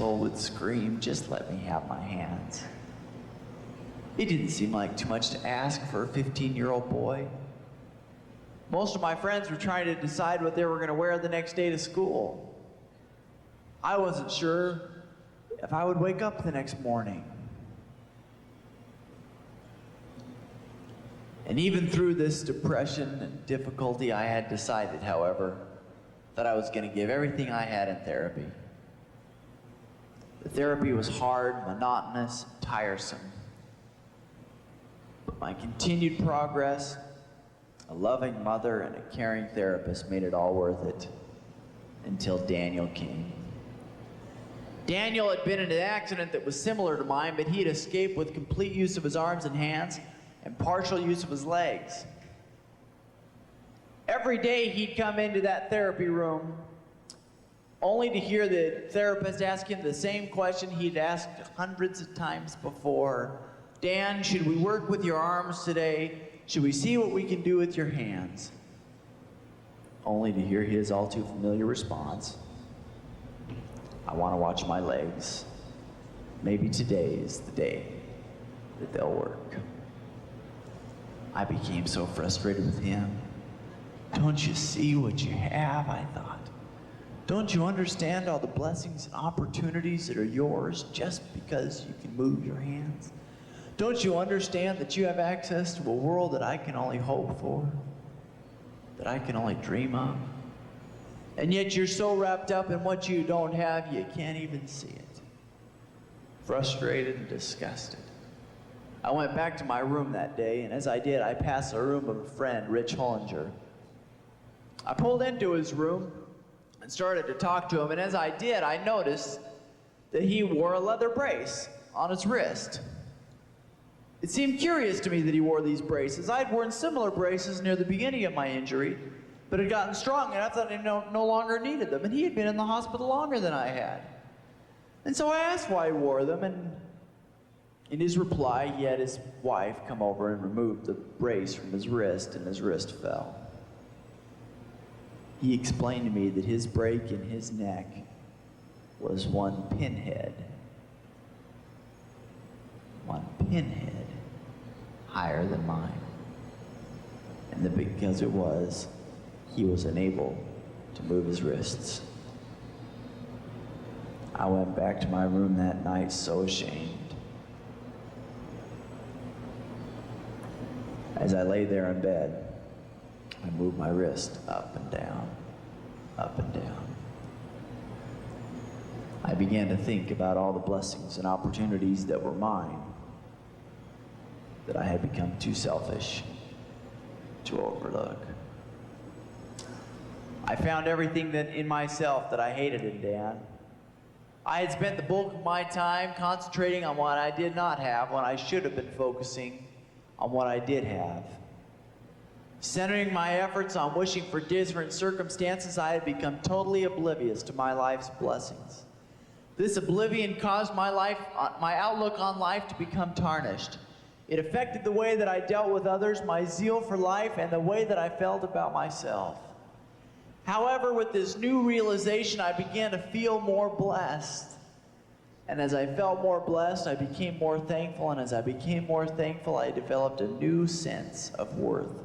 soul would scream, "Just let me have my hands." It didn't seem like too much to ask for a 15-year-old boy. Most of my friends were trying to decide what they were going to wear the next day to school. I wasn't sure if I would wake up the next morning. And even through this depression and difficulty, I had decided, however, that I was going to give everything I had in therapy. The therapy was hard, monotonous, tiresome. But my continued progress, a loving mother, and a caring therapist made it all worth it until Daniel came. Daniel had been in an accident that was similar to mine, but he had escaped with complete use of his arms and hands and partial use of his legs. Every day he'd come into that therapy room only to hear the therapist ask him the same question he'd asked hundreds of times before. "Dan, should we work with your arms today? Should we see what we can do with your hands?" Only to hear his all too familiar response, "I want to watch my legs. Maybe today is the day that they'll work." I became so frustrated with him. "Don't you see what you have?" I thought. "Don't you understand all the blessings and opportunities that are yours just because you can move your hands? Don't you understand that you have access to a world that I can only hope for, that I can only dream of? And yet you're so wrapped up in what you don't have, you can't even see it." Frustrated and disgusted, I went back to my room that day, and as I did, I passed the room of a friend, Rich Hollinger. I pulled into his room and started to talk to him, and as I did, I noticed that he wore a leather brace on his wrist. It seemed curious to me that he wore these braces. I'd worn similar braces near the beginning of my injury, but had gotten strong enough that I no longer needed them, and he had been in the hospital longer than I had. And so I asked why he wore them, and in his reply, he had his wife come over and remove the brace from his wrist, and his wrist fell. He explained to me that his break in his neck was one pinhead higher than mine. And that because it was, he was unable to move his wrists. I went back to my room that night so ashamed. As I lay there in bed, I moved my wrist up and down, up and down. I began to think about all the blessings and opportunities that were mine, that I had become too selfish to overlook. I found everything that in myself that I hated in Dan. I had spent the bulk of my time concentrating on what I did not have when I should have been focusing on what I did have. Centering my efforts on wishing for different circumstances, I had become totally oblivious to my life's blessings. This oblivion caused my outlook on life to become tarnished. It affected the way that I dealt with others, my zeal for life, and the way that I felt about myself. However, with this new realization, I began to feel more blessed. And as I felt more blessed, I became more thankful, and as I became more thankful, I developed a new sense of worth,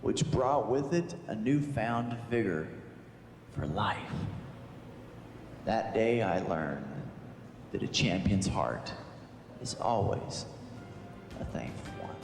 which brought with it a newfound vigor for life. That day I learned that a champion's heart is always a thankful one.